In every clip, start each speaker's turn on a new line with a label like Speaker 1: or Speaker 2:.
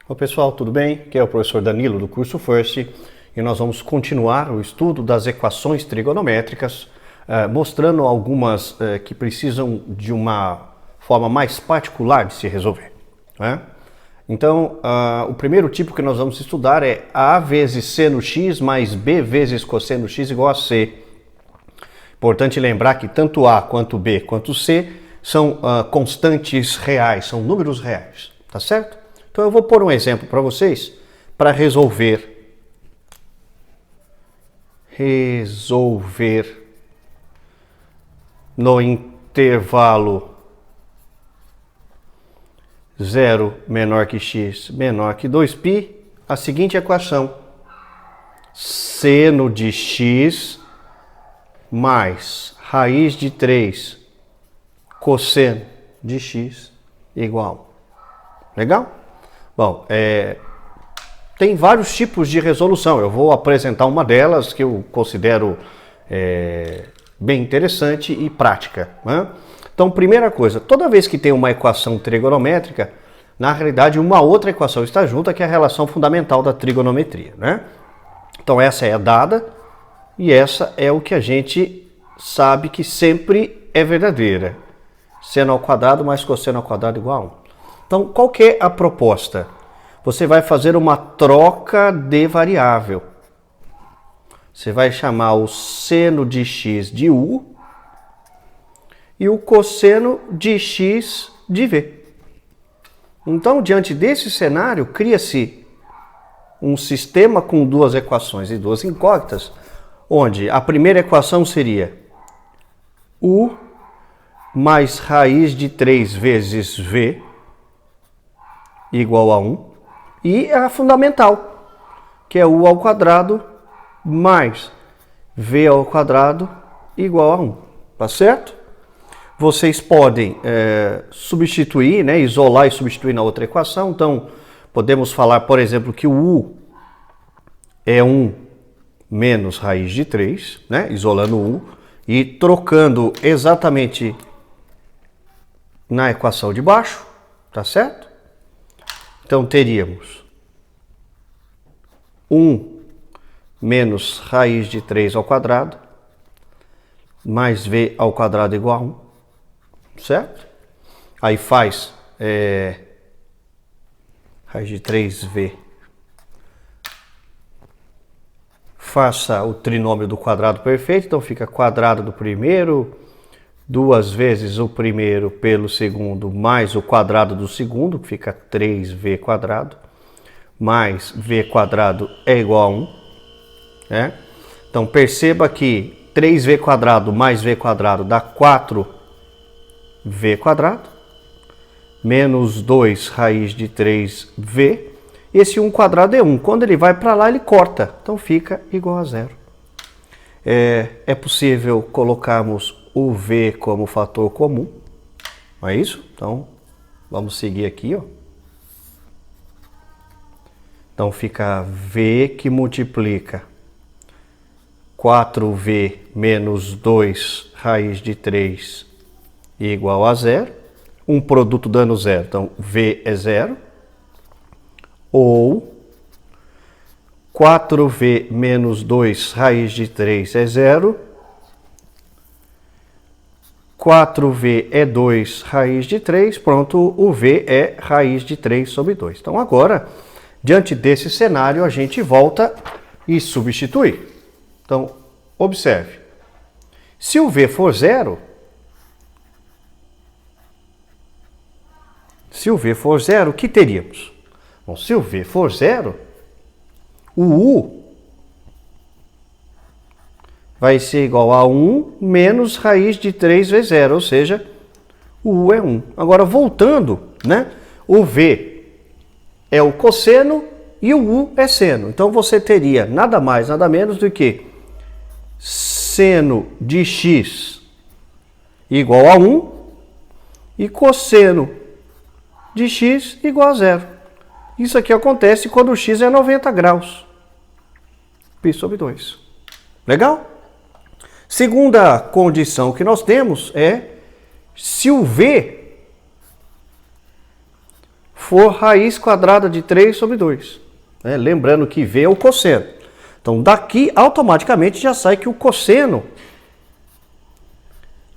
Speaker 1: Olá pessoal, tudo bem? Aqui é o professor Danilo do curso First e nós vamos continuar o estudo das equações trigonométricas, mostrando algumas que precisam de uma forma mais particular de se resolver, né? Então, o primeiro tipo que nós vamos estudar é A vezes C no x mais B vezes cosseno x igual a C. Importante lembrar que tanto A quanto B quanto C são constantes reais, são números reais, tá certo? Então eu vou pôr um exemplo para vocês para resolver no intervalo 0 menor que x menor que 2π a seguinte equação: seno de x mais raiz de 3 cosseno de x igual. Legal? Bom, tem vários tipos de resolução. Eu vou apresentar uma delas que eu considero bem interessante e prática, né? Então, primeira coisa, toda vez que tem uma equação trigonométrica, na realidade uma outra equação está junta, que é a relação fundamental da trigonometria, né? Então essa é a dada e essa é o que a gente sabe que sempre é verdadeira. Seno ao quadrado mais cosseno ao quadrado igual a 1. Então, qual que é a proposta? Você vai fazer uma troca de variável. Você vai chamar o seno de x de u e o cosseno de x de v. Então, diante desse cenário, cria-se um sistema com duas equações e duas incógnitas, onde a primeira equação seria u mais raiz de 3 vezes v igual a 1, e a fundamental, que é u ao quadrado mais v ao quadrado igual a 1, tá certo? Vocês podem substituir, né, isolar e substituir na outra equação. Então, podemos falar, por exemplo, que o u é 1 menos raiz de 3, né, isolando o u e trocando exatamente na equação de baixo, tá certo? Então, teríamos 1 menos raiz de 3 ao quadrado mais v ao quadrado igual a 1, certo? Aí faz raiz de 3v. Faça o trinômio do quadrado perfeito, então fica quadrado do primeiro, 2 vezes o primeiro pelo segundo, mais o quadrado do segundo, que fica 3v quadrado, mais v quadrado é igual a 1. Né? Então perceba que 3v quadrado mais v quadrado dá 4v quadrado, menos 2 raiz de 3v. Esse 1 quadrado é 1. Quando ele vai para lá, ele corta. Então fica igual a 0. É possível colocarmos o v como fator comum, não é isso? Então, vamos seguir aqui, ó. Então, fica v que multiplica 4v menos 2 raiz de 3 igual a 0. Um produto dando 0, então v é 0. Ou 4v menos 2 raiz de 3 é 0. 4v é 2 raiz de 3, pronto, o v é raiz de 3 sobre 2. Então agora, diante desse cenário, a gente volta e substitui. Então, observe. Se o v for 0, o que teríamos? Bom, se o v for 0, o u vai ser igual a 1 menos raiz de 3 vezes 0, ou seja, o u é 1. Agora, voltando, né? O v é o cosseno e o u é seno. Então, você teria nada mais, nada menos do que seno de x igual a 1 e cosseno de x igual a 0. Isso aqui acontece quando o x é 90 graus. Π sobre 2. Legal? Segunda condição que nós temos é se o v for raiz quadrada de 3 sobre 2. Né? Lembrando que V é o cosseno. Então, daqui, automaticamente, já sai que o cosseno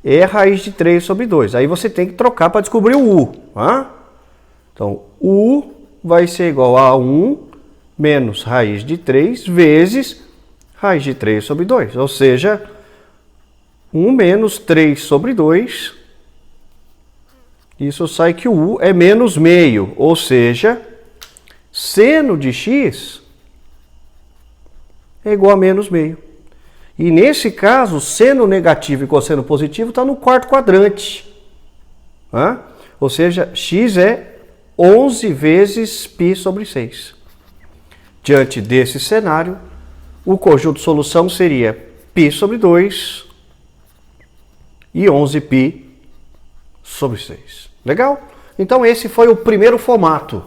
Speaker 1: é raiz de 3 sobre 2. Aí você tem que trocar para descobrir o U. Tá? Então, U vai ser igual a 1 menos raiz de 3 vezes raiz de 3 sobre 2. Ou seja, 1 menos 3 sobre 2. Isso sai que o U é menos meio. Ou seja, seno de x é igual a menos meio. E nesse caso, seno negativo e cosseno positivo está no quarto quadrante. Tá? Ou seja, x é 11 vezes π sobre 6. Diante desse cenário, o conjunto de solução seria π sobre 2 e 11π sobre 6. Legal? Então esse foi o primeiro formato.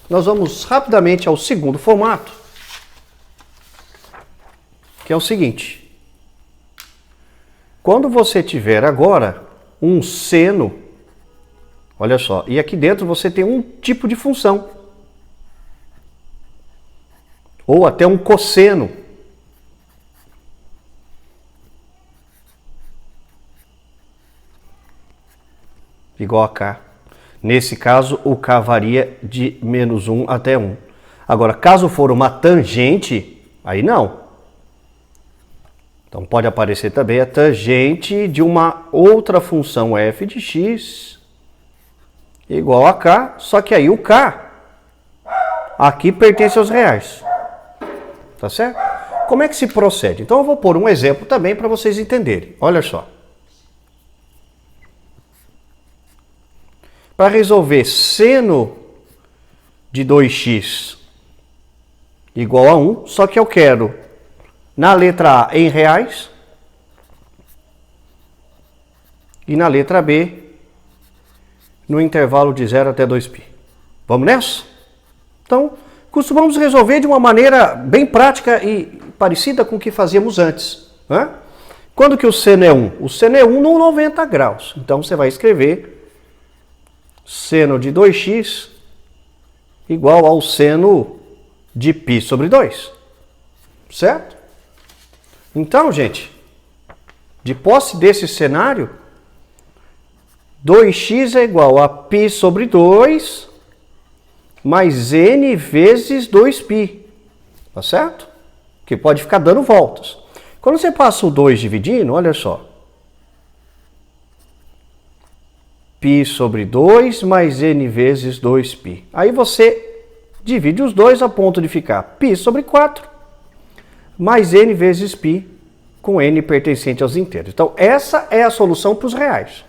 Speaker 1: Nós vamos rapidamente ao segundo formato, que é o seguinte. Quando você tiver agora um seno, olha só, e aqui dentro você tem um tipo de função, ou até um cosseno. Igual a K. Nesse caso, o K varia de menos 1 até 1. Agora, caso for uma tangente, aí não. Então, pode aparecer também a tangente de uma outra função f de x igual a K, só que aí o K aqui pertence aos reais. Tá certo? Como é que se procede? Então, eu vou pôr um exemplo também para vocês entenderem. Olha só. Para resolver seno de 2x igual a 1, só que eu quero, na letra A, em reais, e na letra B, no intervalo de 0 até 2π. Vamos nessa? Então, costumamos resolver de uma maneira bem prática e parecida com o que fazíamos antes. Né? Quando que o seno é 1? O seno é 1 no 90 graus. Então, você vai escrever seno de 2x igual ao seno de π sobre 2. Certo? Então, gente, de posse desse cenário, 2x é igual a π sobre 2 mais n vezes 2π. Tá certo? Que pode ficar dando voltas. Quando você passa o 2 dividindo, olha só. π sobre 2 mais n vezes 2π. Aí você divide os dois a ponto de ficar π sobre 4 mais n vezes π, com n pertencente aos inteiros. Então, essa é a solução para os reais.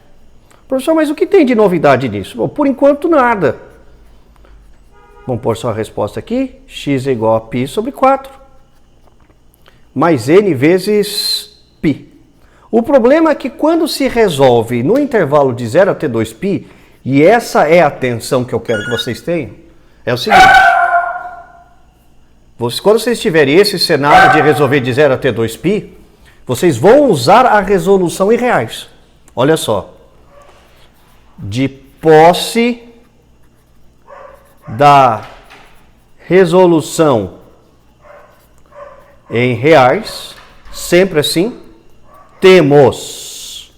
Speaker 1: Professor, mas o que tem de novidade nisso? Bom, por enquanto, nada. Vamos pôr só a resposta aqui. X é igual a π sobre 4 mais n vezes π. O problema é que quando se resolve no intervalo de 0 até 2π, e essa é a atenção que eu quero que vocês tenham, é o seguinte. Quando vocês tiverem esse cenário de resolver de 0 até 2π, vocês vão usar a resolução em reais. Olha só. De posse da resolução em reais, sempre assim, temos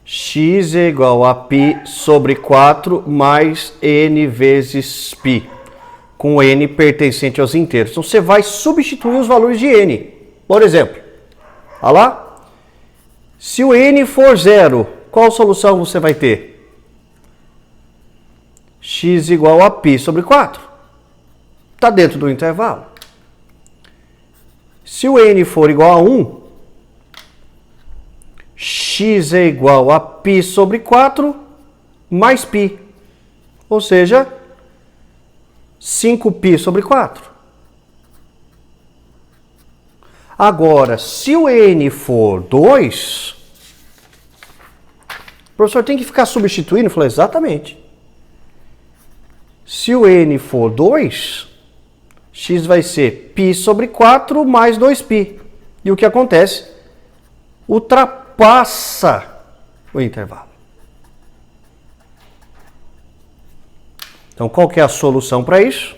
Speaker 1: x é igual a π sobre 4 mais n vezes π, com n pertencente aos inteiros. Então, você vai substituir os valores de n. Por exemplo, olha lá. Se o n for 0, qual solução você vai ter? X igual a π sobre 4. Está dentro do intervalo. Se o n for igual a 1, x é igual a π sobre 4 mais π. Ou seja, 5π sobre 4. Agora, se o n for 2, o professor tem que ficar substituindo? Eu falei, exatamente. Se o n for 2, x vai ser π sobre 4 mais 2π. E o que acontece? Ultrapassa o intervalo. Então, qual que é a solução para isso?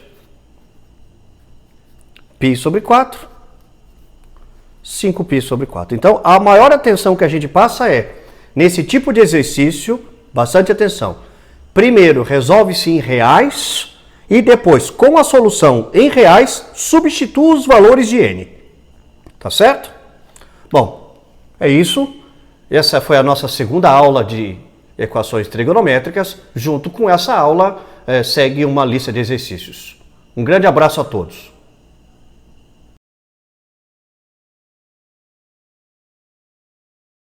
Speaker 1: Π sobre 4, 5π sobre 4. Então, a maior atenção que a gente passa é, nesse tipo de exercício, bastante atenção. Primeiro, resolve-se em reais e depois, com a solução em reais, substitua os valores de n. Tá certo? Bom, é isso. Essa foi a nossa segunda aula de equações trigonométricas. Junto com essa aula, segue uma lista de exercícios. Um grande abraço a todos.